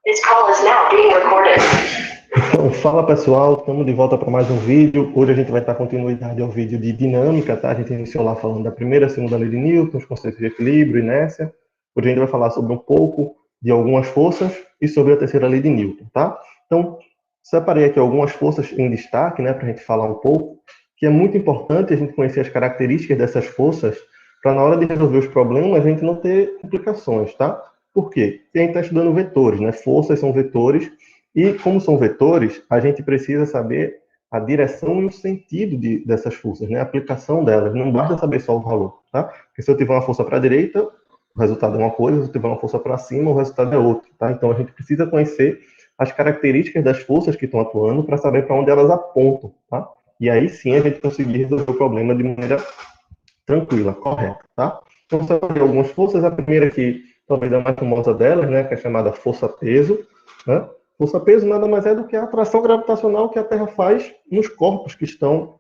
This call is now being recorded. Então, fala pessoal, estamos de volta para mais um vídeo. Hoje a gente vai dar continuidade ao vídeo de dinâmica, tá? A gente iniciou lá falando da primeira e segunda lei de Newton, os conceitos de equilíbrio, inércia. Hoje a gente vai falar sobre um pouco de algumas forças e sobre a terceira lei de Newton, tá? Então, separei aqui algumas forças em destaque, né, para a gente falar um pouco, que é muito importante a gente conhecer as características dessas forças para na hora de resolver os problemas a gente não ter complicações, tá? Por quê? Porque a gente está estudando vetores, né? Forças são vetores. E, como são vetores, a gente precisa saber a direção e o sentido dessas forças, né? A aplicação delas. Não basta saber só o valor, tá? Porque se eu tiver uma força para a direita, o resultado é uma coisa, se eu tiver uma força para cima, o resultado é outra, tá? Então, a gente precisa conhecer as características das forças que estão atuando para saber para onde elas apontam, tá? E aí sim a gente conseguir resolver o problema de maneira tranquila, correta, tá? Então, só algumas forças. A primeira que talvez a mais famosa delas, né, que é chamada força-peso, né? Força-peso nada mais é do que a atração gravitacional que a Terra faz nos corpos que estão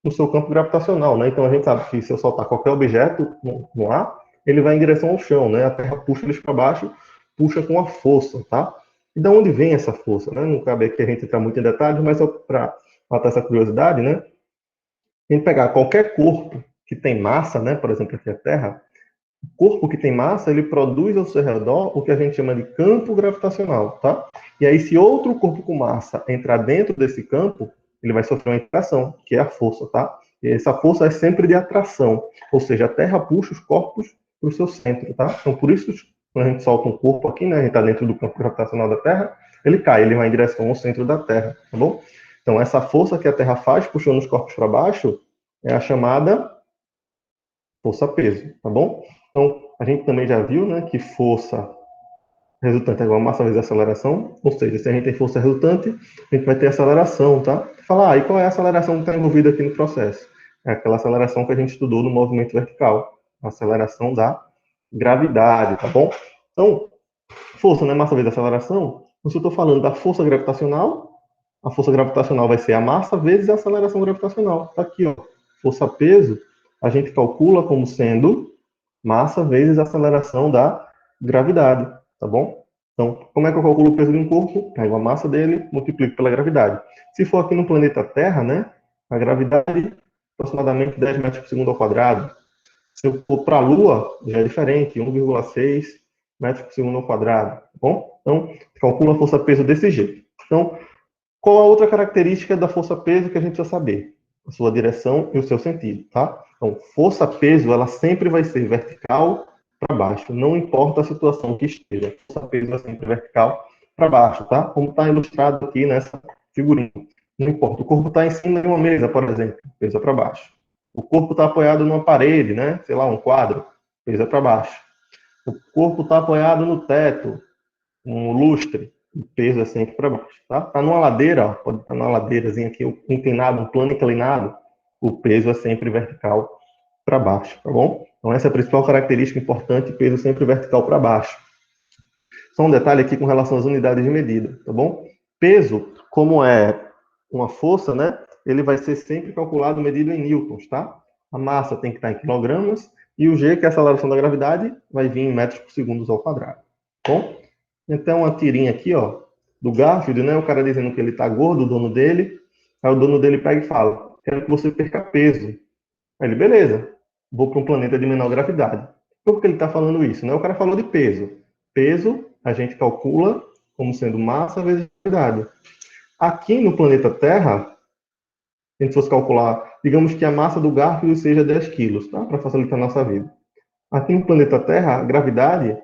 no seu campo gravitacional, né? Então a gente sabe que se eu soltar qualquer objeto no ar, ele vai em direção ao chão, né? A Terra puxa eles para baixo, puxa com a força, tá? E de onde vem essa força, né? Não cabe aqui a gente entrar muito em detalhes, mas só para matar essa curiosidade, né? A gente pegar qualquer corpo que tem massa, né? Por exemplo, aqui a Terra, o corpo que tem massa, ele produz ao seu redor o que a gente chama de campo gravitacional, tá? E aí, se outro corpo com massa entrar dentro desse campo, ele vai sofrer uma interação, que é a força, tá? E essa força é sempre de atração, ou seja, a Terra puxa os corpos para o seu centro, tá? Então, por isso, quando a gente solta um corpo aqui, né, a gente está dentro do campo gravitacional da Terra, ele cai, ele vai em direção ao centro da Terra, tá bom? Então, essa força que a Terra faz, puxando os corpos para baixo, é a chamada força-peso, tá bom? Então, a gente também já viu, né, que força resultante é igual a massa vezes aceleração, ou seja, se a gente tem força resultante, a gente vai ter aceleração, tá? Falar, e qual é a aceleração que está envolvida aqui no processo? É aquela aceleração que a gente estudou no movimento vertical, a aceleração da gravidade, tá bom? Então, força, né, massa vezes aceleração, se eu estou falando da força gravitacional, a força gravitacional vai ser a massa vezes a aceleração gravitacional. Tá aqui, ó, força-peso, a gente calcula como sendo massa vezes a aceleração da gravidade, tá bom? Então, como é que eu calculo o peso de um corpo? Pego a massa dele, multiplico pela gravidade. Se for aqui no planeta Terra, né, a gravidade é aproximadamente 10 metros por segundo ao quadrado. Se eu for para a Lua, já é diferente, 1,6 metros por segundo ao quadrado, tá bom? Então, calcula a força-peso desse jeito. Então, qual a outra característica da força-peso que a gente precisa saber? A sua direção e o seu sentido, tá? Então, força-peso, ela sempre vai ser vertical para baixo, não importa a situação que esteja. Força-peso é sempre vertical para baixo, tá? Como está ilustrado aqui nessa figurinha. Não importa, o corpo está em cima de uma mesa, por exemplo, peso é para baixo. O corpo está apoiado numa parede, né? Sei lá, um quadro, peso é para baixo. O corpo está apoiado no teto, um lustre, o peso é sempre para baixo, tá? Tá numa ladeira, ó, pode estar numa ladeirazinha aqui, inclinado, um plano inclinado, o peso é sempre vertical para baixo, tá bom? Então essa é a principal característica importante, peso sempre vertical para baixo. Só um detalhe aqui com relação às unidades de medida, tá bom? Peso, como é uma força, né? Ele vai ser sempre calculado medido em newtons, tá? A massa tem que estar em quilogramas e o G, que é a aceleração da gravidade, vai vir em metros por segundo ao quadrado, tá bom? Então, uma tirinha aqui, ó, do Garfield, né? O cara dizendo que ele tá gordo, o dono dele. Aí o dono dele pega e fala: quero que você perca peso. Aí ele, beleza, vou para um planeta de menor gravidade. Por que ele está falando isso? Né? O cara falou de peso. Peso, a gente calcula como sendo massa vezes gravidade. Aqui no planeta Terra, se a gente fosse calcular, digamos que a massa do Garfield seja 10 quilos, tá? Para facilitar a nossa vida. Aqui no planeta Terra, a gravidade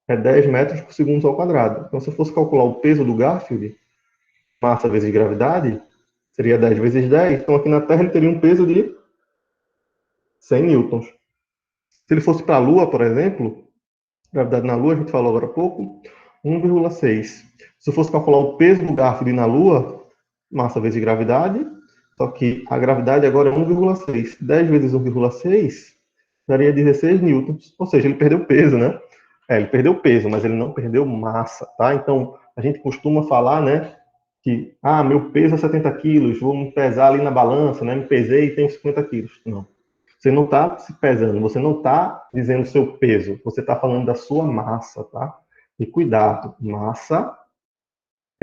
é 10 metros por segundo ao quadrado. Então, se eu fosse calcular o peso do Garfield, massa vezes gravidade, seria 10 vezes 10. Então, aqui na Terra, ele teria um peso de 100 newtons. Se ele fosse para a Lua, por exemplo, gravidade na Lua, a gente falou agora há pouco, 1,6. Se eu fosse calcular o peso do Garfield na Lua, massa vezes gravidade, só que a gravidade agora é 1,6. 10 vezes 1,6 daria 16 newtons. Ou seja, ele perdeu peso, né? Ele perdeu peso, mas ele não perdeu massa, tá? Então, a gente costuma falar, né, que, meu peso é 70 quilos, vou me pesar ali na balança, né, me pesei e tenho 50 quilos. Não. Você não está se pesando, você não está dizendo o seu peso, você está falando da sua massa, tá? E cuidado, massa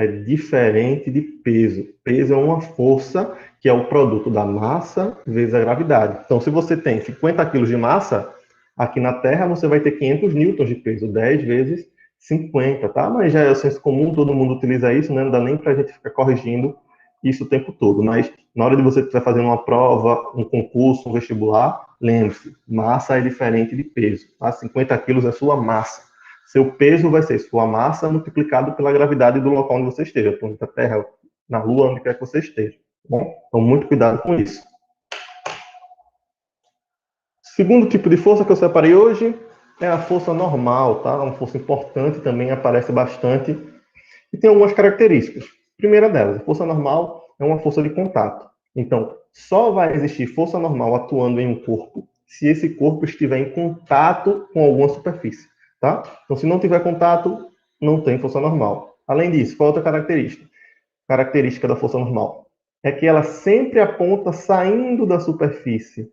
é diferente de peso. Peso é uma força que é o produto da massa vezes a gravidade. Então, se você tem 50 quilos de massa, aqui na Terra você vai ter 500 newtons de peso, 10 vezes 50, tá? Mas já é o senso comum, todo mundo utiliza isso, né? Não dá nem para a gente ficar corrigindo isso o tempo todo. Mas na hora de você estiver fazendo uma prova, um concurso, um vestibular, lembre-se, massa é diferente de peso, tá? 50 quilos é sua massa. Seu peso vai ser sua massa multiplicado pela gravidade do local onde você esteja, planeta Terra, na Lua, onde quer que você esteja. Bom, então muito cuidado com isso. Segundo tipo de força que eu separei hoje é a força normal, tá? Uma força importante, também aparece bastante e tem algumas características. Primeira delas, a força normal é uma força de contato. Então, só vai existir força normal atuando em um corpo se esse corpo estiver em contato com alguma superfície, tá? Então, se não tiver contato, não tem força normal. Além disso, qual outra característica? Característica da força normal é que ela sempre aponta saindo da superfície.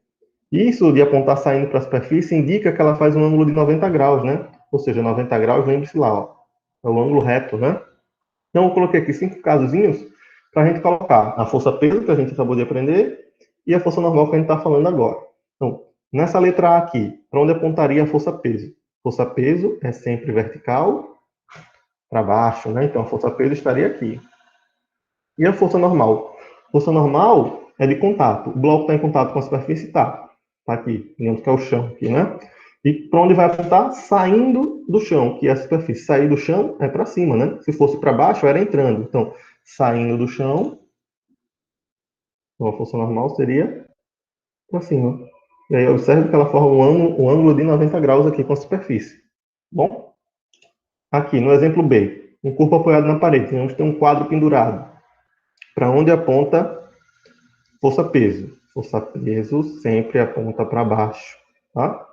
Isso de apontar saindo para a superfície indica que ela faz um ângulo de 90 graus, né? Ou seja, 90 graus, lembre-se lá, ó, é o ângulo reto, né? Então, eu coloquei aqui 5 casozinhos para a gente colocar a força-peso, que a gente acabou de aprender, e a força normal que a gente está falando agora. Então, nessa letra A aqui, para onde apontaria a força-peso? Força-peso é sempre vertical para baixo, né? Então, a força-peso estaria aqui. E a força normal? Força normal é de contato. O bloco está em contato com a superfície? Está. Está aqui, digamos que é o chão aqui, né? E para onde vai apontar? Saindo do chão, que é a superfície. Sair do chão é para cima, né? Se fosse para baixo, era entrando. Então, saindo do chão, então a força normal seria para cima. E aí, observe que ela forma um ângulo de 90 graus aqui com a superfície. Bom? Aqui, no exemplo B, um corpo apoiado na parede. Vamos ter um quadro pendurado. Para onde aponta força-peso? Força-peso sempre aponta para baixo, tá?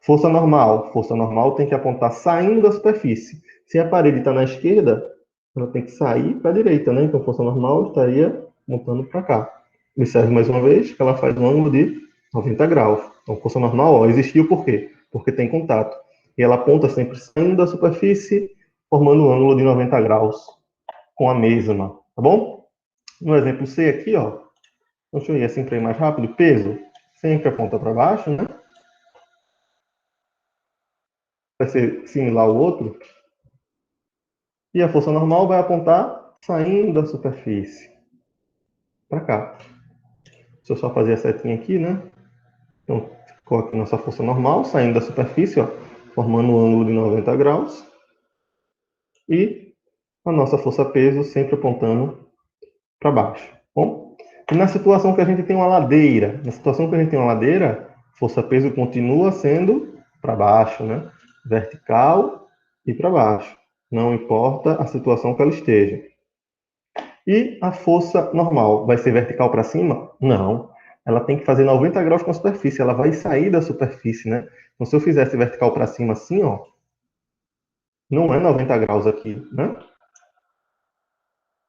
Força normal tem que apontar saindo da superfície. Se a parede está na esquerda, ela tem que sair para a direita, né? Então, força normal estaria apontando para cá. Observe mais uma vez que ela faz um ângulo de 90 graus. Então, força normal, ó, existiu por quê? Porque tem contato. E ela aponta sempre saindo da superfície, formando um ângulo de 90 graus com a mesma, tá bom? No exemplo C aqui, ó, deixa eu ir assim para ir mais rápido. Peso sempre aponta para baixo, né? Vai ser similar ao outro. E a força normal vai apontar saindo da superfície. Para cá. Deixa eu só fazer a setinha aqui, né? Então, ficou aqui nossa força normal, saindo da superfície, ó, formando um ângulo de 90 graus. E a nossa força-peso sempre apontando para baixo. Bom? E na situação que a gente tem uma ladeira, força-peso continua sendo para baixo, né? Vertical e para baixo. Não importa a situação que ela esteja. E a força normal vai ser vertical para cima? Não. Ela tem que fazer 90 graus com a superfície. Ela vai sair da superfície, né? Então, se eu fizesse vertical para cima assim, ó, não é 90 graus aqui, né?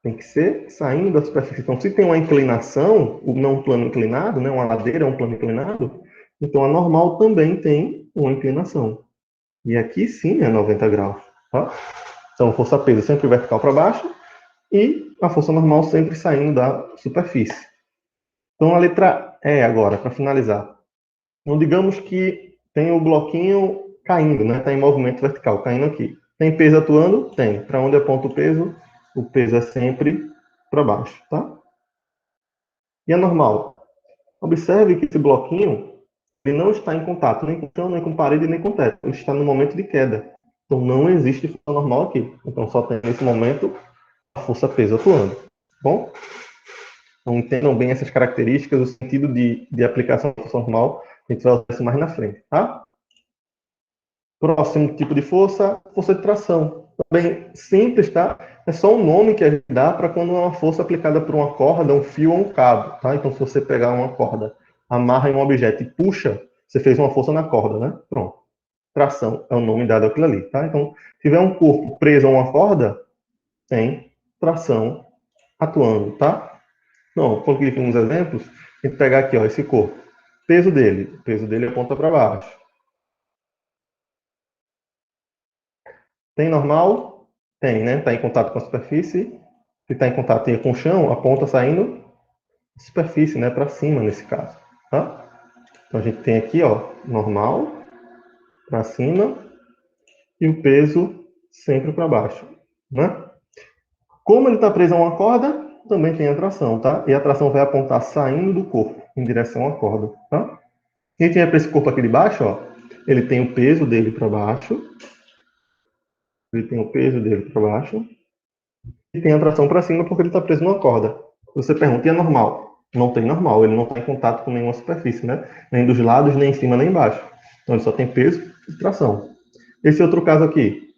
Tem que ser saindo da superfície. Então, se tem uma inclinação, não um plano inclinado, né? Uma ladeira é um plano inclinado, então a normal também tem uma inclinação. E aqui sim é 90 graus, tá? Então, força-peso sempre vertical para baixo e a força normal sempre saindo da superfície. Então, a letra E agora, para finalizar. Então, digamos que tem o bloquinho caindo, né? Está em movimento vertical, caindo aqui. Tem peso atuando? Tem. Para onde aponta o peso? O peso é sempre para baixo, tá? E a normal? Observe que esse bloquinho ele não está em contato nem com o chão, nem com parede, nem com teto. Ele está no momento de queda. Então, não existe força normal aqui. Então, só tem, nesse momento, a força-peso atuando. Bom? Então, entendam bem essas características, o sentido de aplicação da força normal, a gente vai usar isso mais na frente, tá? Próximo tipo de força, força de tração. Também simples, tá? É só um nome que a gente dá para quando é uma força aplicada por uma corda, um fio ou um cabo, tá? Então, se você pegar uma corda, amarra em um objeto e puxa, você fez uma força na corda, né? Pronto. Tração é o nome dado àquilo ali, tá? Então, se tiver um corpo preso a uma corda, tem tração atuando, tá? Não, coloquei aqui uns exemplos. A gente pegar aqui, ó, esse corpo. O peso dele aponta para baixo. Tem normal? Tem, né? Está em contato com a superfície. Se está em contato com o chão, a ponta saindo da superfície, né, para cima nesse caso, tá? Então a gente tem aqui, ó, normal, para cima, e o peso sempre para baixo, né? Como ele está preso a uma corda, também tem a tração, tá? E a tração vai apontar saindo do corpo, em direção à corda, tá? E a gente vai para esse corpo aqui de baixo, ó, ele tem o peso dele para baixo, ele tem o peso dele para baixo, e tem a tração para cima porque ele está preso numa corda. Você pergunta, e é normal? Não tem normal, ele não está em contato com nenhuma superfície, né? Nem dos lados, nem em cima, nem embaixo. Então ele só tem peso e tração. Esse outro caso aqui,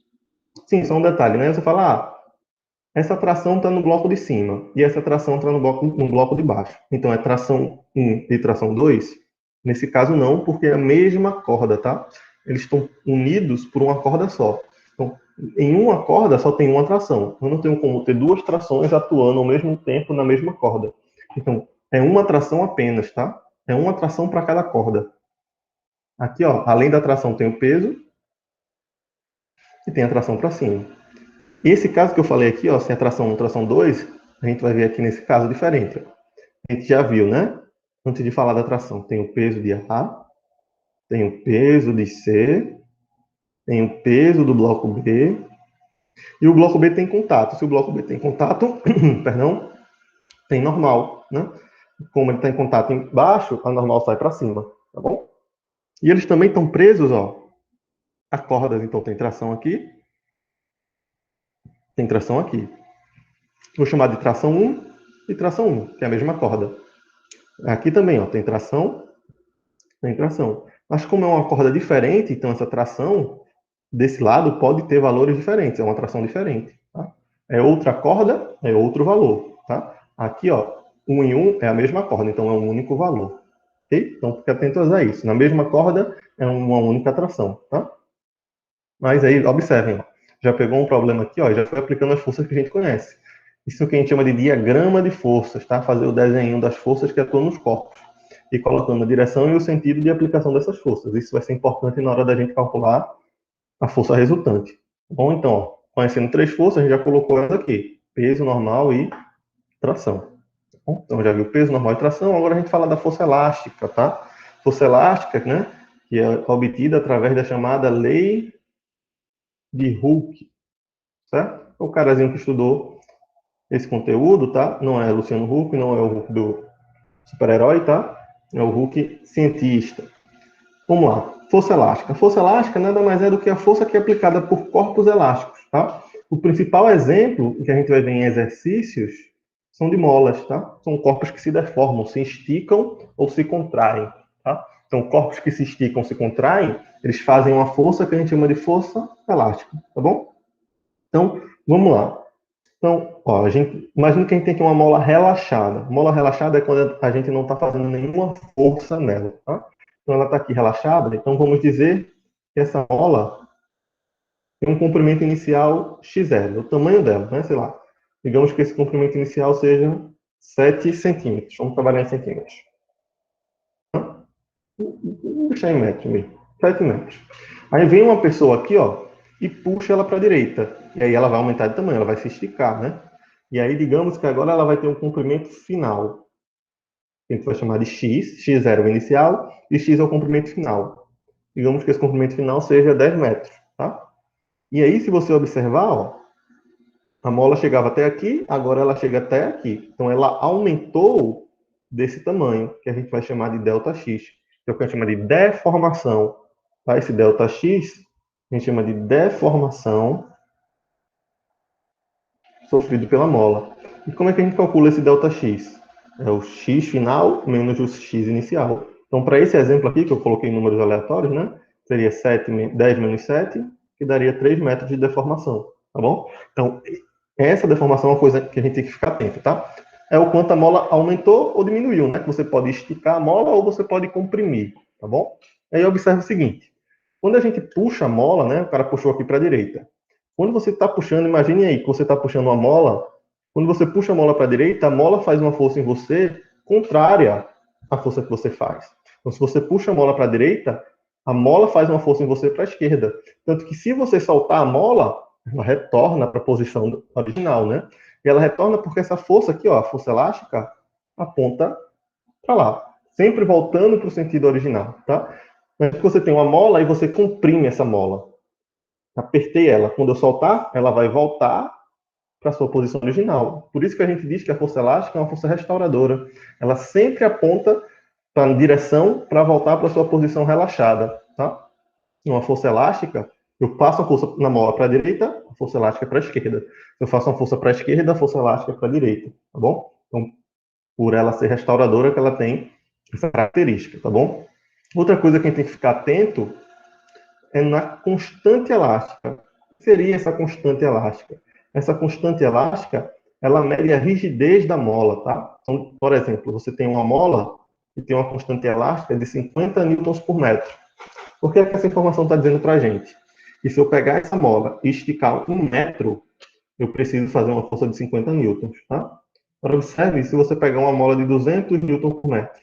sim, só um detalhe, né? Você fala, essa tração está no bloco de cima e essa tração está no bloco de baixo. Então é tração 1 e tração 2? Nesse caso não, porque é a mesma corda, tá? Eles estão unidos por uma corda só. Então, em uma corda só tem uma tração. Eu não tenho como ter duas trações atuando ao mesmo tempo na mesma corda. Então, é uma tração apenas, tá? É uma tração para cada corda. Aqui, ó, além da tração tem o peso e tem a tração para cima. Esse caso que eu falei aqui, ó, sem a tração 1, tração 2, a gente vai ver aqui nesse caso diferente. Ó. A gente já viu, né? Antes de falar da tração, tem o peso de A, tem o peso de C, tem o peso do bloco B, e o bloco B tem contato. Se o bloco B tem contato, perdão, tem normal, né? Como ele está em contato embaixo, a normal sai para cima, tá bom? E eles também estão presos, ó, a cordas, então tem tração aqui, tem tração aqui. Vou chamar de tração 1 e tração 1, que é a mesma corda. Aqui também, ó, tem tração, tem tração. Mas como é uma corda diferente, então essa tração desse lado pode ter valores diferentes, é uma tração diferente. Tá? É outra corda, é outro valor. Tá? Aqui, ó, 1 em 1 é a mesma corda, então é um único valor. Ok? Então fique atento a isso. Na mesma corda é uma única tração. Tá? Mas aí, observem, ó, já pegou um problema aqui, ó, já foi aplicando as forças que a gente conhece. Isso que a gente chama de diagrama de forças, tá? Fazer o desenho das forças que atuam nos corpos. E colocando a direção e o sentido de aplicação dessas forças. Isso vai ser importante na hora da gente calcular a força resultante. Bom, então, ó, conhecendo três forças, a gente já colocou elas aqui. Peso, normal e tração. Bom, então, já viu peso, normal e tração. Agora a gente fala da força elástica, tá? Força elástica, né? Que é obtida através da chamada lei de Hooke, certo? O carazinho que estudou esse conteúdo, tá? Não é Luciano Huck, não é o Huck do super-herói, tá? É o Huck cientista. Vamos lá. Força elástica. Força elástica nada mais é do que a força que é aplicada por corpos elásticos, tá? O principal exemplo que a gente vai ver em exercícios são de molas, tá? São corpos que se deformam, se esticam ou se contraem, tá? Então, corpos que se esticam, se contraem, eles fazem uma força que a gente chama de força elástica, tá bom? Então, vamos lá. Então, ó, imagina que a gente tem aqui uma mola relaxada. Mola relaxada é quando a gente não está fazendo nenhuma força nela, tá? Então, ela está aqui relaxada, então vamos dizer que essa mola tem um comprimento inicial x0, o tamanho dela, né? Sei lá. Digamos que esse comprimento inicial seja 7 centímetros. Vamos trabalhar em centímetros. Tá? Vou deixar em metros mesmo. 7 metros. Aí vem uma pessoa aqui, ó, e puxa ela para a direita. E aí ela vai aumentar de tamanho, ela vai se esticar, né? E aí, digamos que agora ela vai ter um comprimento final. Que a gente vai chamar de x. X0 é o inicial e x é o comprimento final. Digamos que esse comprimento final seja 10 metros, tá? E aí, se você observar, ó, a mola chegava até aqui, agora ela chega até aqui. Então, ela aumentou desse tamanho, que a gente vai chamar de ΔX, que é o que a gente chama de deformação. Tá? Esse ΔX, a gente chama de deformação sofrido pela mola. E como é que a gente calcula esse ΔX? É o x final menos o x inicial. Então, para esse exemplo aqui, que eu coloquei números aleatórios, né? Seria 10 menos 7, que daria 3 metros de deformação, tá bom? Então, essa deformação é uma coisa que a gente tem que ficar atento, tá? É o quanto a mola aumentou ou diminuiu, né? Você pode esticar a mola ou você pode comprimir, tá bom? Aí observe o seguinte, quando a gente puxa a mola, né? O cara puxou aqui para a direita. Quando você está puxando, imagine aí que você está puxando uma mola, quando você puxa a mola para a direita, a mola faz uma força em você contrária à força que você faz. Então, se você puxa a mola para a direita, a mola faz uma força em você para a esquerda. Tanto que se você soltar a mola, ela retorna para a posição original, né? E ela retorna porque essa força aqui, ó, a força elástica, aponta para lá, sempre voltando para o sentido original, tá? Mas você tem uma mola e você comprime essa mola. Apertei ela. Quando eu soltar, ela vai voltar para a sua posição original. Por isso que a gente diz que a força elástica é uma força restauradora. Ela sempre aponta para a direção para voltar para a sua posição relaxada, tá? Uma força elástica, eu passo a força na mola para a direita, a força elástica para a esquerda. Eu faço uma força para a esquerda, a força elástica para a direita, tá bom? Então, por ela ser restauradora, que ela tem essa característica, tá bom? Outra coisa que a gente tem que ficar atento é na constante elástica. O que seria essa constante elástica? Essa constante elástica, ela mede a rigidez da mola, tá? Então, por exemplo, você tem uma mola que tem uma constante elástica de 50 newtons por metro. Por que essa informação está dizendo para a gente? E se eu pegar essa mola e esticar 1 metro, eu preciso fazer uma força de 50 newtons, tá? Agora, observe, se você pegar uma mola de 200 newtons por metro,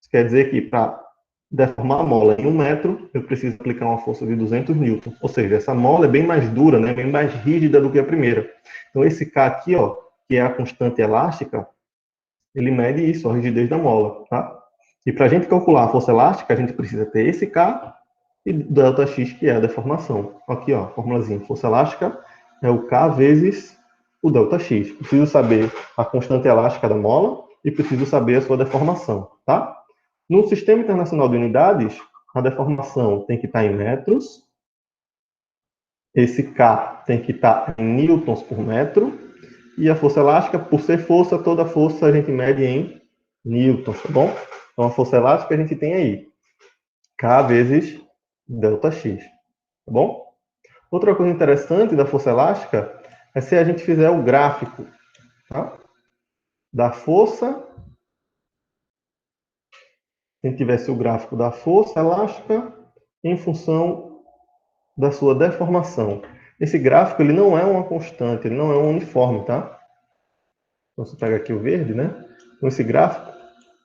isso quer dizer que para deformar a mola em 1 metro, eu preciso aplicar uma força de 200 newtons. Ou seja, essa mola é bem mais dura, né? Bem mais rígida do que a primeira. Então, esse K aqui, ó, que é a constante elástica, ele mede isso, a rigidez da mola, tá? E para a gente calcular a força elástica, a gente precisa ter esse K e ΔX, que é a deformação. Aqui, ó, formulazinha. Força elástica é o K vezes o ΔX. Preciso saber a constante elástica da mola e preciso saber a sua deformação, tá? No Sistema Internacional de Unidades, a deformação tem que estar em metros, esse K tem que estar em newtons por metro, e a força elástica, por ser força, toda força a gente mede em newtons, tá bom? Então, a força elástica a gente tem aí, K vezes ΔX, tá bom? Outra coisa interessante da força elástica é se a gente fizer o gráfico, tá? Da força, se a gente tivesse o gráfico da força elástica em função da sua deformação. Esse gráfico ele não é uma constante, ele não é um uniforme, tá? Então, você pega aqui o verde, né? Então, esse gráfico,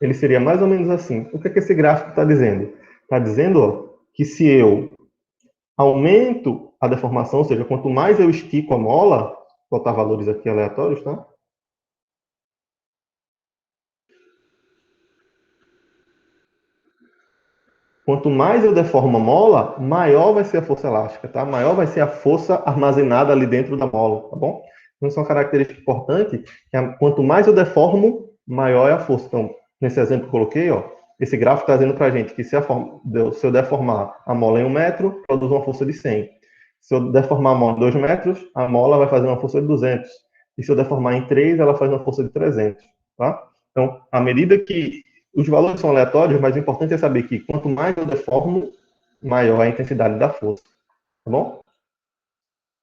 ele seria mais ou menos assim. O que é que esse gráfico está dizendo? Está dizendo ó, que se eu aumento a deformação, ou seja, quanto mais eu estico a mola, vou botar valores aqui aleatórios, tá? Quanto mais eu deformo a mola, maior vai ser a força elástica, tá? Maior vai ser a força armazenada ali dentro da mola, tá bom? Então, isso é uma característica importante, que quanto mais eu deformo, maior é a força. Então, nesse exemplo que eu coloquei, ó, esse gráfico está dizendo para a gente que se eu deformar a mola em 1 metro, produz uma força de 100. Se eu deformar a mola em 2 metros, a mola vai fazer uma força de 200. E se eu deformar em 3, ela faz uma força de 300, tá? Então, à medida que os valores são aleatórios, mas o importante é saber que quanto mais eu deformo, maior é a intensidade da força. Tá bom?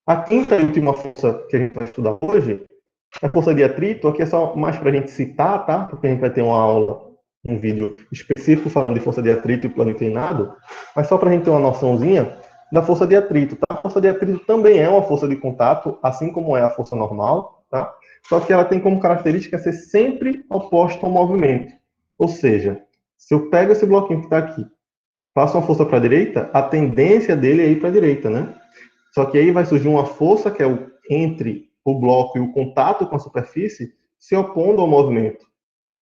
A quinta e última força que a gente vai estudar hoje é a força de atrito. Aqui é só mais para a gente citar, tá? Porque a gente vai ter uma aula, um vídeo específico falando de força de atrito e plano inclinado, mas só para a gente ter uma noçãozinha da força de atrito, tá? A força de atrito também é uma força de contato, assim como é a força normal, tá? Só que ela tem como característica ser sempre oposta ao movimento. Ou seja, se eu pego esse bloquinho que está aqui, faço uma força para a direita, a tendência dele é ir para a direita, né? Só que aí vai surgir uma força que é entre o bloco e o contato com a superfície se opondo ao movimento,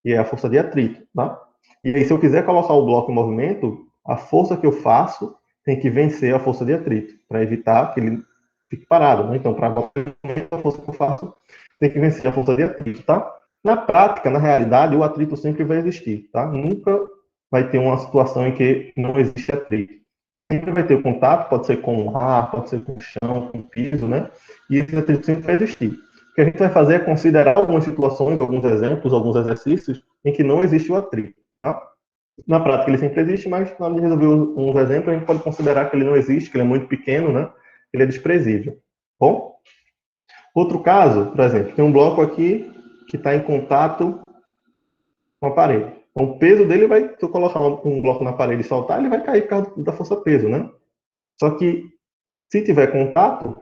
e é a força de atrito, tá? E aí, se eu quiser colocar o bloco em movimento, a força que eu faço tem que vencer a força de atrito, para evitar que ele fique parado, né? Então, para a força que eu faço tem que vencer a força de atrito, tá? Na prática, na realidade, o atrito sempre vai existir, tá? Nunca vai ter uma situação em que não existe atrito. Sempre vai ter contato, pode ser com o ar, pode ser com o chão, com o piso, né? E esse atrito sempre vai existir. O que a gente vai fazer é considerar algumas situações, alguns exemplos, alguns exercícios em que não existe o atrito, tá? Na prática ele sempre existe, mas na hora de resolver uns exemplos, a gente pode considerar que ele não existe, que ele é muito pequeno, né? Ele é desprezível. Bom? Outro caso, por exemplo, tem um bloco aqui que está em contato com a parede. Então, o peso dele vai, se eu colocar um bloco na parede e soltar, ele vai cair por causa da força-peso, né? Só que, se tiver contato,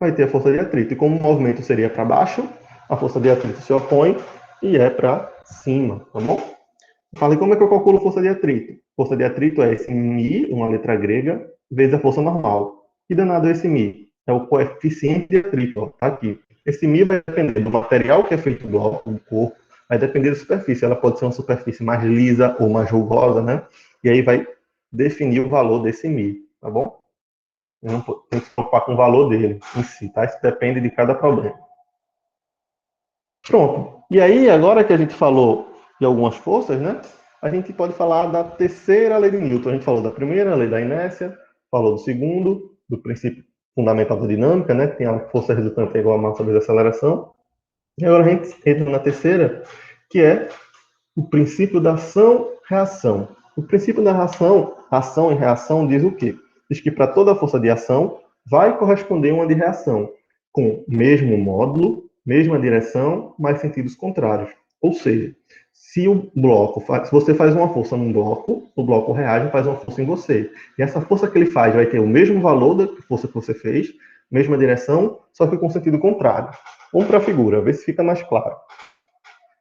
vai ter a força de atrito. E como o movimento seria para baixo, a força de atrito se opõe e é para cima, tá bom? Falei como é que eu calculo força de atrito. Força de atrito é esse μ, uma letra grega, vezes a força normal. Que danado é esse μ? é o coeficiente de atrito, ó, tá aqui. Esse μ vai depender do material que é feito do corpo, vai depender da superfície. Ela pode ser uma superfície mais lisa ou mais rugosa, né? E aí vai definir o valor desse μ, tá bom? Não tem que se preocupar com o valor dele em si, tá? Isso depende de cada problema. Pronto. E aí, agora que a gente falou de algumas forças, né? A gente pode falar da terceira lei de Newton. A gente falou da primeira, lei da inércia, falou do segundo, do princípio fundamental da dinâmica, né? Que tem a força resultante é igual a massa vezes a aceleração. E agora a gente entra na terceira, que é o princípio da ação-reação. O princípio da ação e reação diz o quê? Diz que para toda força de ação vai corresponder uma de reação, com mesmo módulo, mesma direção, mas sentidos contrários. Ou seja, se você faz uma força num bloco, o bloco reage e faz uma força em você. E essa força que ele faz vai ter o mesmo valor da força que você fez, mesma direção, só que com sentido contrário. Vamos para a figura, ver se fica mais claro.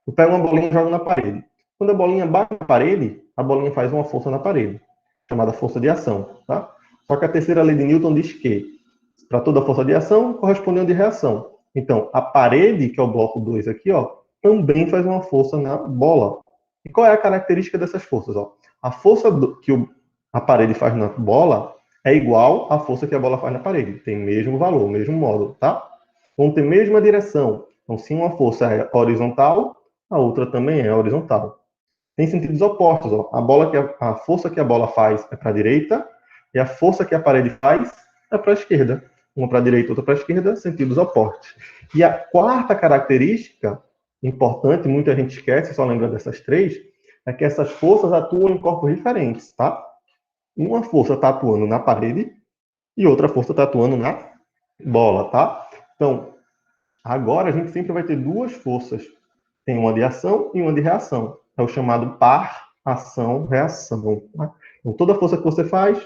Eu pego uma bolinha e jogo na parede. Quando a bolinha bate na parede, a bolinha faz uma força na parede, chamada força de ação. Tá? Só que a terceira lei de Newton diz que, para toda força de ação, corresponde a uma de reação. Então, a parede, que é o bloco 2 aqui, ó, também faz uma força na bola. E qual é a característica dessas forças? Ó? A força que a parede faz na bola é igual à força que a bola faz na parede. Tem mesmo valor, mesmo módulo, tá? Vão ter mesma direção. Então, se uma força é horizontal, a outra também é horizontal. Tem sentidos opostos. Ó. A força que a bola faz é para a direita e a força que a parede faz é para a esquerda. Uma para a direita, outra para a esquerda, sentidos opostos. E a quarta característica importante, muita gente esquece, só lembra dessas três, é que essas forças atuam em corpos diferentes, tá? Uma força está atuando na parede e outra força está atuando na bola, tá? Então, agora a gente sempre vai ter duas forças. Tem uma de ação e uma de reação. É o chamado par ação-reação. Tá? Então, toda força que você faz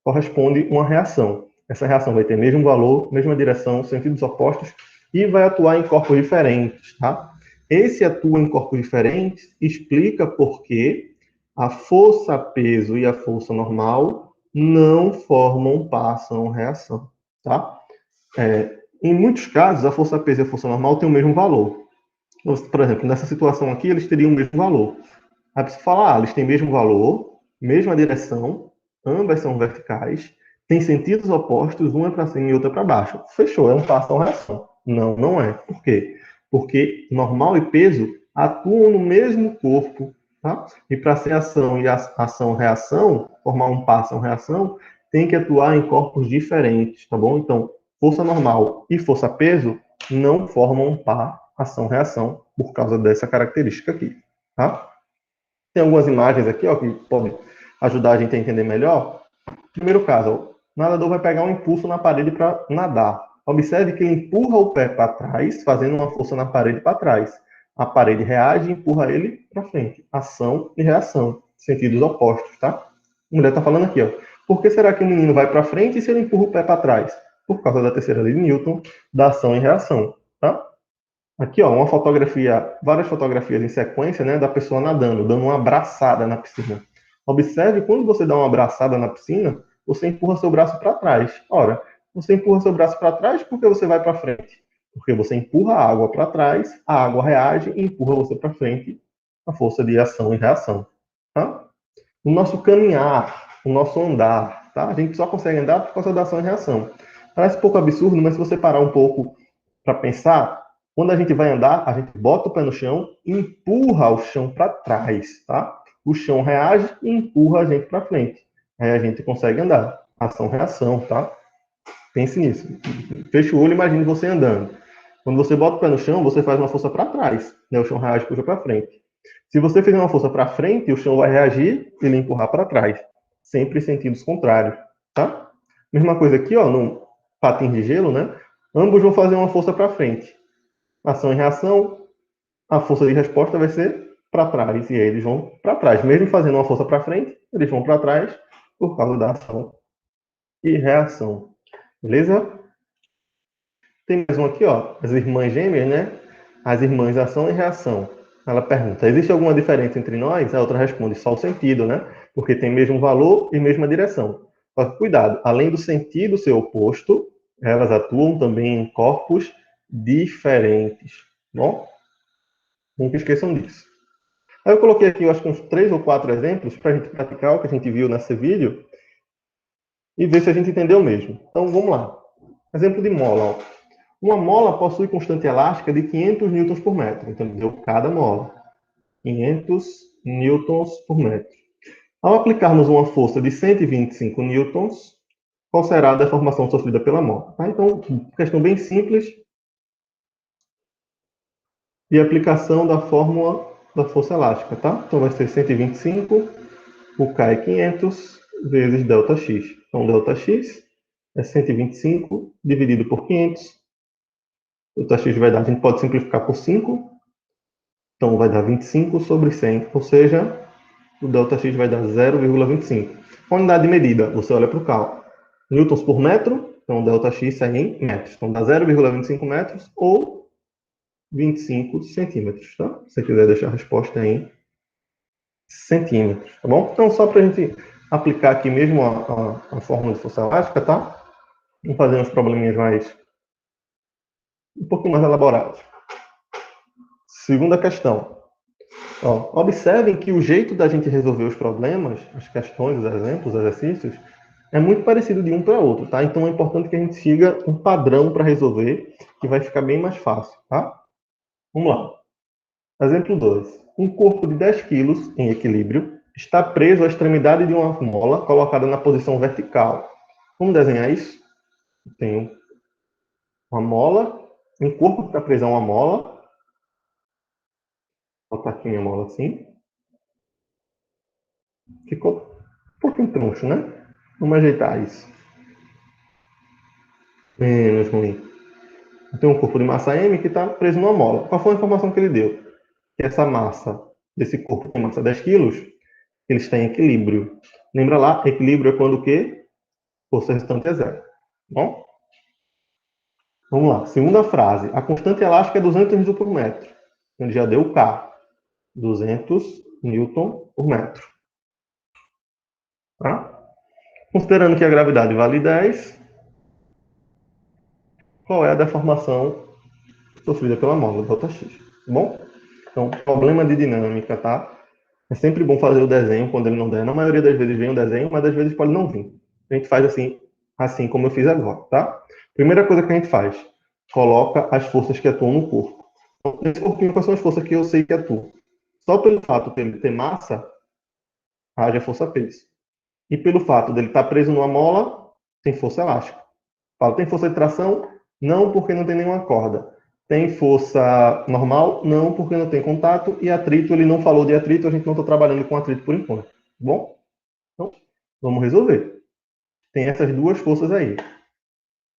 corresponde a uma reação. Essa reação vai ter mesmo valor, mesma direção, sentidos opostos e vai atuar em corpos diferentes. Tá? Esse atua em corpos diferentes explica por que a força-peso e a força normal não formam par ação-reação. Tá? Em muitos casos, a força-peso e a força normal têm o mesmo valor. Por exemplo, nessa situação aqui, eles teriam o mesmo valor. Aí você fala, eles têm o mesmo valor, mesma direção, ambas são verticais, têm sentidos opostos, uma é para cima e outra para baixo. Fechou, é um par ação-reação. Não, não é. Por quê? Porque normal e peso atuam no mesmo corpo, tá? E para ser ação e ação-reação, formar um par ação-reação, tem que atuar em corpos diferentes, tá bom? Então, força normal e força peso não formam um par ação-reação por causa dessa característica aqui, tá? Tem algumas imagens aqui, ó, que podem ajudar a gente a entender melhor. Primeiro caso, ó, o nadador vai pegar um impulso na parede para nadar. Observe que ele empurra o pé para trás, fazendo uma força na parede para trás. A parede reage e empurra ele para frente. Ação e reação, sentidos opostos, tá? A mulher está falando aqui, ó. Por que será que o menino vai para frente se ele empurra o pé para trás? Por causa da terceira lei de Newton, da ação e reação, tá? Aqui, ó, uma fotografia, várias fotografias em sequência, né, da pessoa nadando, dando uma abraçada na piscina. Observe, quando você dá uma abraçada na piscina, você empurra seu braço para trás. Ora, você empurra seu braço para trás porque você vai para frente. Porque você empurra a água para trás, a água reage e empurra você para frente, a força de ação e reação. Tá? O nosso caminhar, o nosso andar, tá? A gente só consegue andar por causa da ação e reação. Parece um pouco absurdo, mas se você parar um pouco para pensar, quando a gente vai andar, a gente bota o pé no chão e empurra o chão para trás, tá? O chão reage e empurra a gente para frente. Aí a gente consegue andar. Ação-reação, tá? Pense nisso. Fecha o olho e imagine você andando. Quando você bota o pé no chão, você faz uma força para trás, né? O chão reage e puxa para frente. Se você fizer uma força para frente, o chão vai reagir e lhe empurrar para trás. Sempre em sentidos contrários, tá? Mesma coisa aqui, ó, no patins de gelo, né? Ambos vão fazer uma força para frente. Ação e reação, a força de resposta vai ser para trás, e aí eles vão para trás. Mesmo fazendo uma força para frente, eles vão para trás por causa da ação e reação. Beleza? Tem mais um aqui, ó, as irmãs gêmeas, né? As irmãs ação e reação. Ela pergunta, existe alguma diferença entre nós? A outra responde, só o sentido, né? Porque tem mesmo valor e mesma direção. Só que cuidado, além do sentido ser oposto, Elas atuam também em corpos diferentes, bom? Nunca esqueçam disso. Aí eu coloquei aqui, eu acho que uns 3 ou 4 exemplos para a gente praticar o que a gente viu nesse vídeo e ver se a gente entendeu mesmo. Então, vamos lá. Exemplo de mola. Ó. Uma mola possui constante elástica de 500 newtons por metro. Então, deu cada mola. 500 newtons por metro. Ao aplicarmos uma força de 125 newtons, qual será a deformação sofrida pela mola? Tá? Então, questão bem simples de aplicação da fórmula da força elástica. Tá? Então, vai ser 125, o K é 500, vezes ΔX. Então, ΔX é 125 dividido por 500. ΔX vai dar, a gente pode simplificar por 5. Então, vai dar 25 sobre 100. Ou seja, o ΔX vai dar 0,25. A unidade de medida, você olha para o cálculo. Newtons por metro, então o ΔX é em metros. Então, dá 0,25 metros ou 25 centímetros, tá? Se você quiser deixar a resposta em centímetros, tá bom? Então, só para a gente aplicar aqui mesmo a fórmula de força elástica, tá? Vamos fazer uns probleminhas um pouquinho mais elaborados. Segunda questão. Ó, observem que o jeito da gente resolver os problemas, as questões, os exemplos, os exercícios, é muito parecido de um para outro, tá? Então é importante que a gente siga um padrão para resolver, que vai ficar bem mais fácil, tá? Vamos lá. Exemplo 2. Um corpo de 10 kg em equilíbrio está preso à extremidade de uma mola colocada na posição vertical. Vamos desenhar isso? Tenho uma mola, um corpo que está preso a uma mola. Vou botar aqui minha mola assim. Ficou um pouquinho troncho, né? Vamos ajeitar isso. Menos ruim. Tem um corpo de massa M que está preso numa mola. Qual foi a informação que ele deu? Que essa massa desse corpo tem massa 10 quilos, ele está em equilíbrio. Lembra lá, equilíbrio é quando o quê? Força restante é zero. Bom? Vamos lá. Segunda frase. A constante elástica é 200 Newton por metro. Ele já deu K. 200 Newton por metro. Tá? Considerando que a gravidade vale 10, qual é a deformação sofrida pela mola, ΔX? Tá bom? Então, problema de dinâmica, tá? É sempre bom fazer o desenho quando ele não der. Na maioria das vezes vem o desenho, mas às vezes pode não vir. A gente faz assim como eu fiz agora, tá? Primeira coisa que a gente faz, coloca as forças que atuam no corpo. Então, nesse corpinho, quais são as forças que eu sei que atuam? Só pelo fato de ele ter massa, haja força-peso. E pelo fato dele estar preso numa mola, tem força elástica. Fala, tem força de tração? Não, porque não tem nenhuma corda. Tem força normal? Não, porque não tem contato. E atrito, ele não falou de atrito, a gente não está trabalhando com atrito por enquanto. Tá bom? Então, vamos resolver. Tem essas duas forças aí.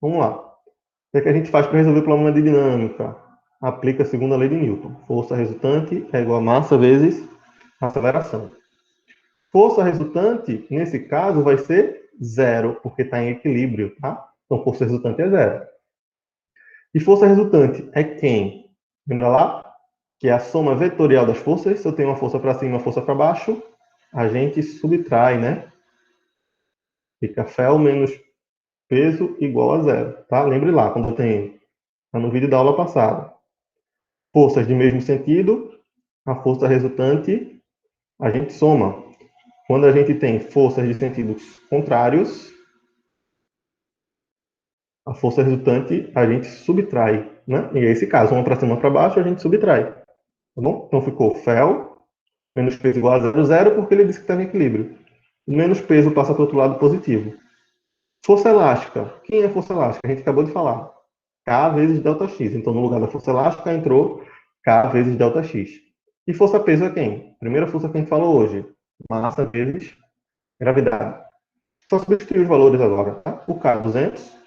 Vamos lá. O que é que a gente faz para resolver o problema de dinâmica? Aplica a segunda lei de Newton. Força resultante é igual a massa vezes aceleração. Força resultante, nesse caso, vai ser zero, porque está em equilíbrio, tá? Então, força resultante é zero. E força resultante é quem? Lembra lá? Que é a soma vetorial das forças. Se eu tenho uma força para cima e uma força para baixo, a gente subtrai, né? Fica Fel menos peso igual a zero, tá? Lembre lá, quando eu tenho, tá no vídeo da aula passada. Forças de mesmo sentido, a força resultante, a gente soma. Quando a gente tem forças de sentidos contrários, a força resultante a gente subtrai, né? E é esse caso, uma para cima para baixo, a gente subtrai. Tá bom? Então ficou Fel menos peso igual a zero, zero, porque ele disse que está em equilíbrio. Menos peso passa para o outro lado positivo. Força elástica. Quem é força elástica? A gente acabou de falar. K vezes ΔX. Então, no lugar da força elástica, entrou K vezes ΔX. E força-peso é quem? Primeira força que a gente falou hoje. Massa vezes gravidade. Só substituir os valores agora. Tá? O K é 200,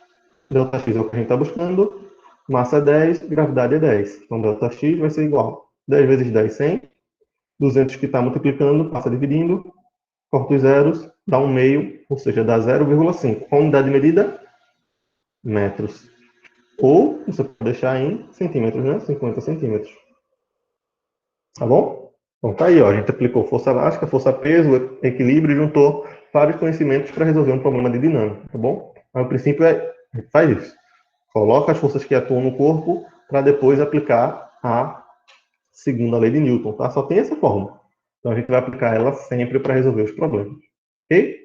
ΔX é o que a gente está buscando, massa é 10, gravidade é 10. Então, ΔX vai ser igual. 10 vezes 10, 100. 200 que está multiplicando, passa dividindo, corta os zeros, dá 1/2, ou seja, dá 0,5. Qual a unidade de medida? Metros. Ou você pode deixar em centímetros, né? 50 centímetros. Tá bom? Então tá aí, ó. A gente aplicou força elástica, força-peso, equilíbrio e juntou vários conhecimentos para resolver um problema de dinâmica, tá bom? Mas o princípio é, a gente faz isso. Coloca as forças que atuam no corpo para depois aplicar a segunda lei de Newton, tá? Só tem essa fórmula. Então, a gente vai aplicar ela sempre para resolver os problemas. Ok?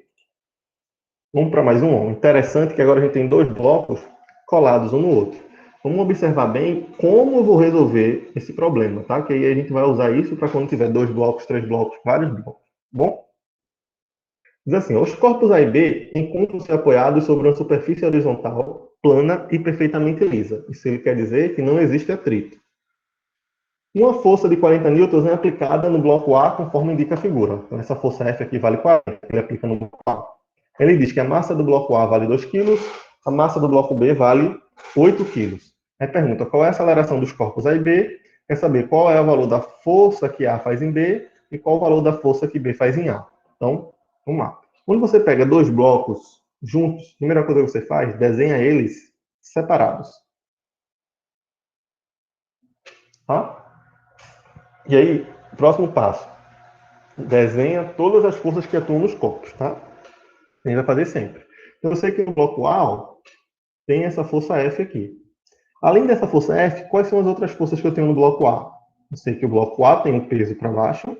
Vamos para mais um. Interessante que agora a gente tem dois blocos colados um no outro. Vamos observar bem como eu vou resolver esse problema, tá? Que aí a gente vai usar isso para quando tiver dois blocos, três blocos, vários blocos. Bom? Diz assim, os corpos A e B encontram-se apoiados sobre uma superfície horizontal, plana e perfeitamente lisa. Isso ele quer dizer que não existe atrito. Uma força de 40 newtons é aplicada no bloco A, conforme indica a figura. Então, essa força F aqui vale 40, ele aplica no bloco A. Ele diz que a massa do bloco A vale 2 kg, a massa do bloco B vale 8 kg. Aí pergunta, qual é a aceleração dos corpos A e B? Quer saber qual é o valor da força que A faz em B e qual o valor da força que B faz em A. Então, vamos lá. Quando você pega dois blocos juntos, a primeira coisa que você faz, desenha eles separados. Tá? E aí, próximo passo. Desenha todas as forças que atuam nos corpos, tá? A gente vai fazer sempre. Então, eu sei que no bloco A ó, tem essa força F aqui. Além dessa força F, quais são as outras forças que eu tenho no bloco A? Eu sei que o bloco A tem um peso para baixo.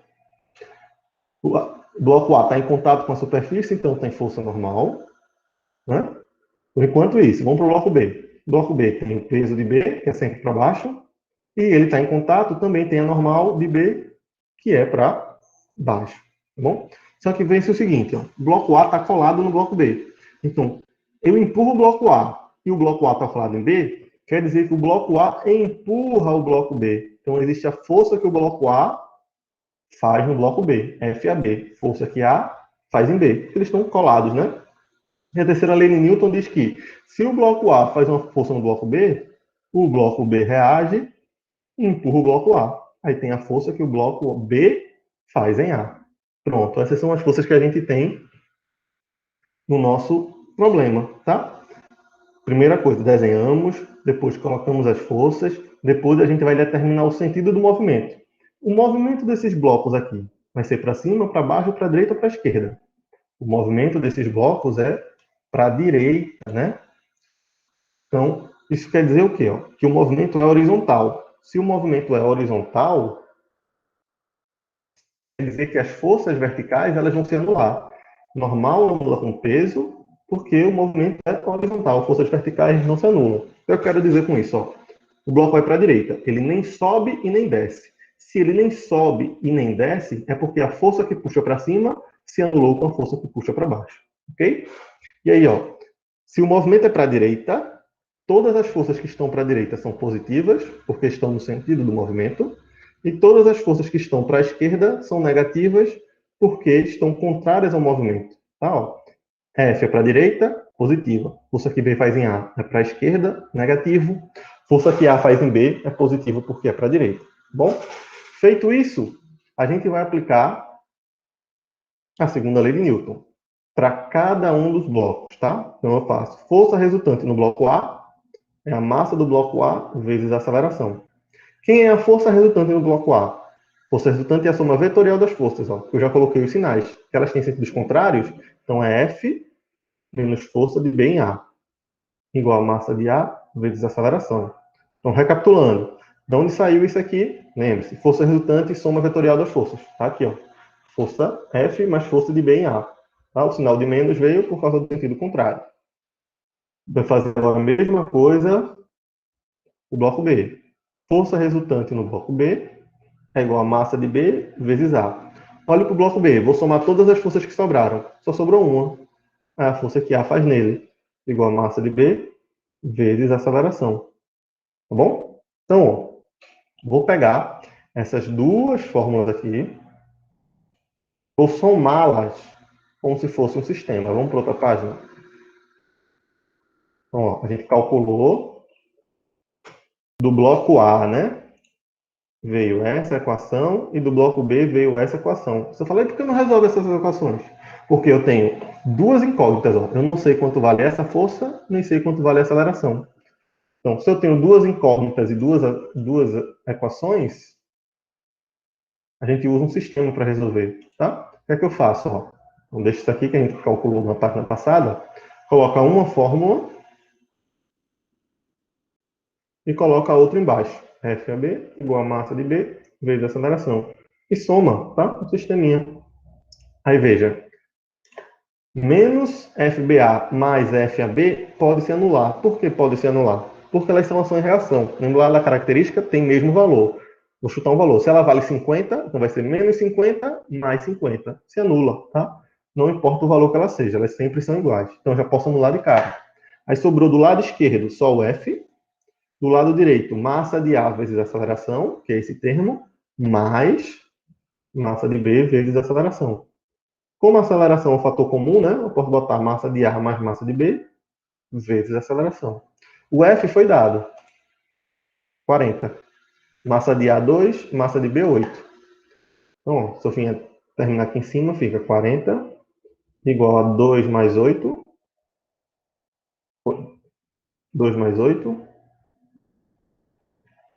O bloco A está em contato com a superfície, então tem força normal. Né? Por enquanto, isso. Vamos para o bloco B. O bloco B tem o peso de B, que é sempre para baixo. E ele está em contato, também tem a normal de B, que é para baixo. Tá bom? Só que vence o seguinte, ó, o bloco A está colado no bloco B. Então, eu empurro o bloco A e o bloco A está colado em B, quer dizer que o bloco A empurra o bloco B. Então, existe a força que o bloco A faz no bloco B, FAB, força que A faz em B. Eles estão colados, né? E a terceira lei de Newton diz que se o bloco A faz uma força no bloco B, o bloco B reage e empurra o bloco A. Aí tem a força que o bloco B faz em A. Pronto, essas são as forças que a gente tem no nosso problema, tá? Primeira coisa, desenhamos, depois colocamos as forças, depois a gente vai determinar o sentido do movimento. O movimento desses blocos aqui vai ser para cima, para baixo, para a direita ou para a esquerda. O movimento desses blocos é para a direita, né? Então, isso quer dizer o quê? Ó? Que o movimento é horizontal. Se o movimento é horizontal, quer dizer que as forças verticais elas vão se anular. Normal anula com peso, porque o movimento é horizontal. Forças verticais não se anulam. O que eu quero dizer com isso? Ó? O bloco vai para a direita. Ele nem sobe e nem desce. Se ele nem sobe e nem desce, é porque a força que puxa para cima se anulou com a força que puxa para baixo. Ok? E aí, ó, se o movimento é para a direita, todas as forças que estão para a direita são positivas, porque estão no sentido do movimento, e todas as forças que estão para a esquerda são negativas, porque estão contrárias ao movimento. Tá, ó. F é para a direita, positiva. Força que B faz em A é para a esquerda, negativo. Força que A faz em B é positivo, porque é para a direita. Bom, feito isso, a gente vai aplicar a segunda lei de Newton para cada um dos blocos, tá? Então eu faço força resultante no bloco A é a massa do bloco A vezes a aceleração. Quem é a força resultante no bloco A? Força resultante é a soma vetorial das forças. Ó. Eu já coloquei os sinais. Que elas têm sentidos contrários, então é F menos força de B em A, igual a massa de A vezes a aceleração. Então, recapitulando. De onde saiu isso aqui? Lembre-se, força resultante soma vetorial das forças. Tá aqui, ó. Força F mais força de B em A. Tá? O sinal de menos veio por causa do sentido contrário. Vai fazer a mesma coisa o bloco B. Força resultante no bloco B é igual a massa de B vezes A. Olha para o bloco B, vou somar todas as forças que sobraram. Só sobrou uma. É a força que A faz nele. Igual a massa de B vezes a aceleração. Tá bom? Então, ó, vou pegar essas duas fórmulas aqui, vou somá-las como se fosse um sistema. Vamos para outra página? Então, ó, a gente calculou do bloco A, né? Veio essa equação e do bloco B veio essa equação. Você falei, por que não resolve essas equações? Porque eu tenho duas incógnitas. Ó. Eu não sei quanto vale essa força, nem sei quanto vale a aceleração. Então, se eu tenho duas incógnitas e duas equações, a gente usa um sistema para resolver. Tá? O que é que eu faço? Ó? Então, deixa isso aqui que a gente calculou na página passada, coloca uma fórmula e coloca a outra embaixo. FAB igual a massa de B vezes a aceleração. E soma, tá? O sisteminha. Aí veja, menos FBA mais FAB pode se anular. Por que pode se anular? Porque elas são ação e reação. Lembra lá da característica? Tem mesmo valor. Vou chutar um valor. Se ela vale 50, então vai ser menos 50 mais 50. Se anula, tá? Não importa o valor que ela seja, elas sempre são iguais. Então já posso anular de cara. Aí sobrou do lado esquerdo só o F. Do lado direito, massa de A vezes aceleração, que é esse termo, mais massa de B vezes aceleração. Como a aceleração é um fator comum, né? Eu posso botar massa de A mais massa de B vezes aceleração. O F foi dado, 40. Massa de A, 2, massa de B, 8. Então, se eu terminar aqui em cima, fica 40 igual a 2 mais 8. 2 mais 8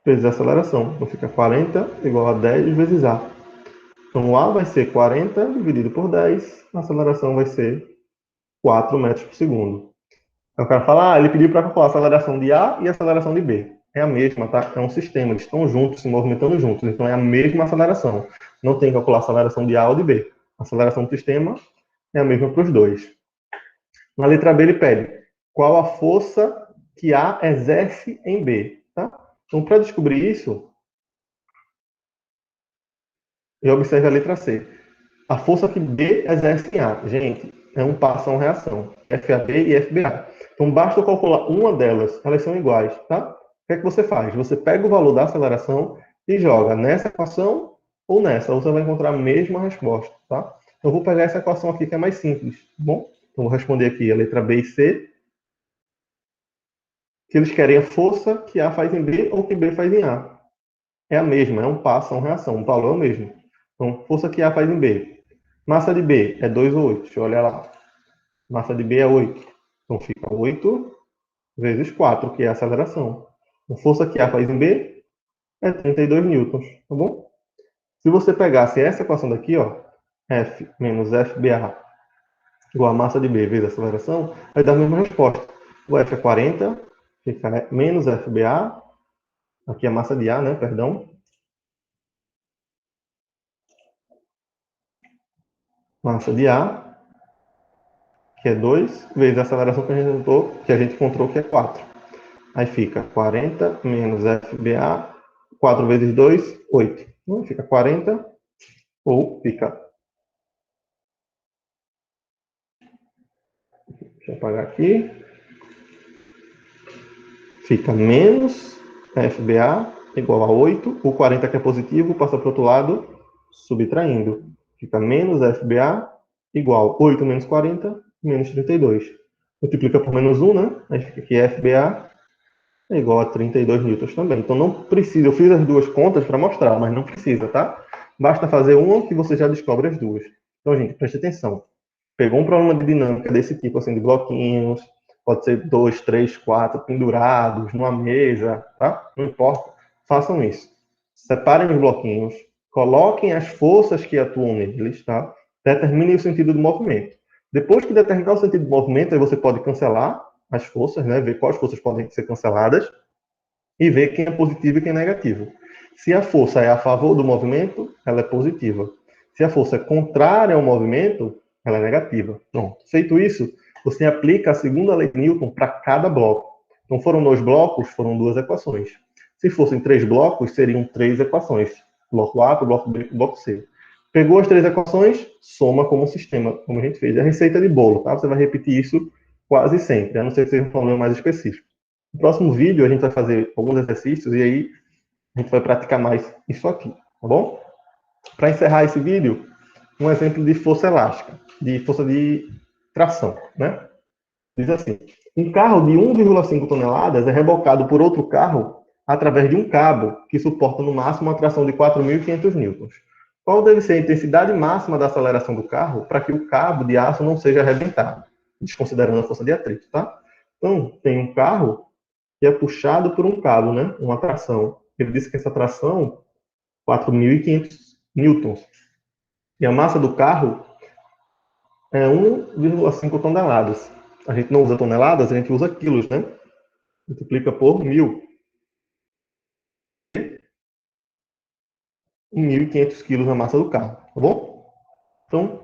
vezes a aceleração. Então, fica 40 igual a 10 vezes A. Então, o A vai ser 40 dividido por 10. A aceleração vai ser 4 metros por segundo. Aí o cara fala, ele pediu para calcular a aceleração de A e a aceleração de B. É a mesma, tá? É um sistema, eles estão juntos, se movimentando juntos. Então, é a mesma aceleração. Não tem que calcular a aceleração de A ou de B. A aceleração do sistema é a mesma para os dois. Na letra B, ele pede qual a força que A exerce em B. Tá? Então, para descobrir isso, eu observo a letra C. A força que B exerce em A. Gente, é um par, são reação. FAB e FBA. Então, basta eu calcular uma delas. Elas são iguais, tá? O que é que você faz? Você pega o valor da aceleração e joga nessa equação ou nessa. Você vai encontrar a mesma resposta, tá? Então, eu vou pegar essa equação aqui que é mais simples, tá bom? Então, vou responder aqui a letra B e C. Que eles querem a força que A faz em B ou que B faz em A. É a mesma, é um par, são reação. O valor é o mesmo. Então, força que A faz em B. Massa de B é 2 ou 8. Deixa eu olhar lá. Massa de B é 8. Então fica 8 vezes 4, que é a aceleração. A força que A faz em B é 32 newtons, tá bom? Se você pegasse essa equação daqui, ó, F menos FBA igual a massa de B vezes a aceleração, vai dar a mesma resposta. O F é 40, fica menos FBA, aqui é a massa de A, né, perdão. Massa de A, que é 2, vezes a aceleração que a gente encontrou, que é 4. Aí fica 40 menos FBA, 4 vezes 2, 8. Então, fica 40, ou fica... Deixa eu apagar aqui. Fica menos FBA igual a 8. O 40 que é positivo passa para o outro lado, subtraindo. Fica menos FBA igual 8 menos 40, menos 32. Multiplica por menos 1, né? Aí fica aqui FBA é igual a 32 newtons também. Então não precisa, eu fiz as duas contas para mostrar, mas não precisa, tá? Basta fazer uma que você já descobre as duas. Então, gente, preste atenção. Pegou um problema de dinâmica desse tipo, assim, de bloquinhos, pode ser 2, 3, 4 pendurados numa mesa, tá? Não importa. Façam isso. Separem os bloquinhos, coloquem as forças que atuam neles, tá? Determinem o sentido do movimento. Depois que determinar o sentido do movimento, aí você pode cancelar as forças, né? Ver quais forças podem ser canceladas e ver quem é positivo e quem é negativo. Se a força é a favor do movimento, ela é positiva. Se a força é contrária ao movimento, ela é negativa. Pronto. Feito isso, você aplica a segunda lei de Newton para cada bloco. Então, foram 2 blocos, foram 2 equações. Se fossem 3 blocos, seriam 3 equações. Bloco A, bloco B, bloco C. Pegou as 3 equações, soma como um sistema, como a gente fez. É a receita de bolo, tá? Você vai repetir isso quase sempre, a não ser que seja um problema mais específico. No próximo vídeo, a gente vai fazer alguns exercícios e aí a gente vai praticar mais isso aqui, tá bom? Para encerrar esse vídeo, um exemplo de força elástica, de força de tração, né? Diz assim: um carro de 1,5 toneladas é rebocado por outro carro através de um cabo que suporta no máximo uma tração de 4.500 newtons. Qual deve ser a intensidade máxima da aceleração do carro para que o cabo de aço não seja arrebentado, desconsiderando a força de atrito, tá? Então, tem um carro que é puxado por um cabo, né? Uma tração. Ele disse que essa tração, 4.500 newtons. E a massa do carro é 1,5 toneladas. A gente não usa toneladas, a gente usa quilos, né? Multiplica por 1.000. em 1.500 quilos na massa do carro, tá bom? Então,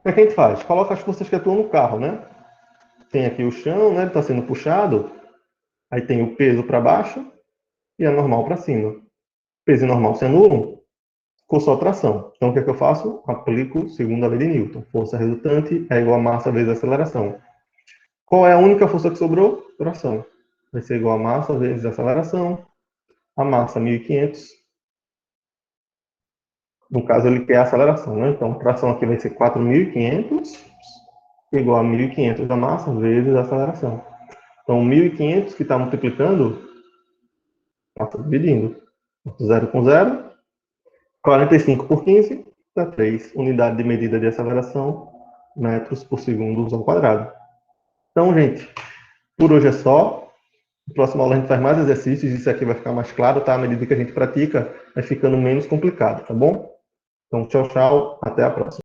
o que a gente faz? Coloca as forças que atuam no carro, né? Tem aqui o chão, né? Ele está sendo puxado, aí tem o peso para baixo e a normal para cima. Peso e normal se anulam, ficou só tração. Então, o que é que eu faço? Aplico segundo a lei de Newton. Força resultante é igual a massa vezes a aceleração. Qual é a única força que sobrou? Tração. Vai ser igual a massa vezes a aceleração. A massa, 1.500. No caso, ele quer a aceleração, né? Então, a tração aqui vai ser 4.500, igual a 1.500 da massa vezes a aceleração. Então, 1.500 que está multiplicando, está dividindo. 0 com 0. 45 por 15 dá 3. Unidade de medida de aceleração, metros por segundo ao quadrado. Então, gente, por hoje é só. No próximo aula a gente faz mais exercícios, isso aqui vai ficar mais claro, tá? À medida que a gente pratica, vai ficando menos complicado, tá bom? Então, tchau, tchau, até a próxima.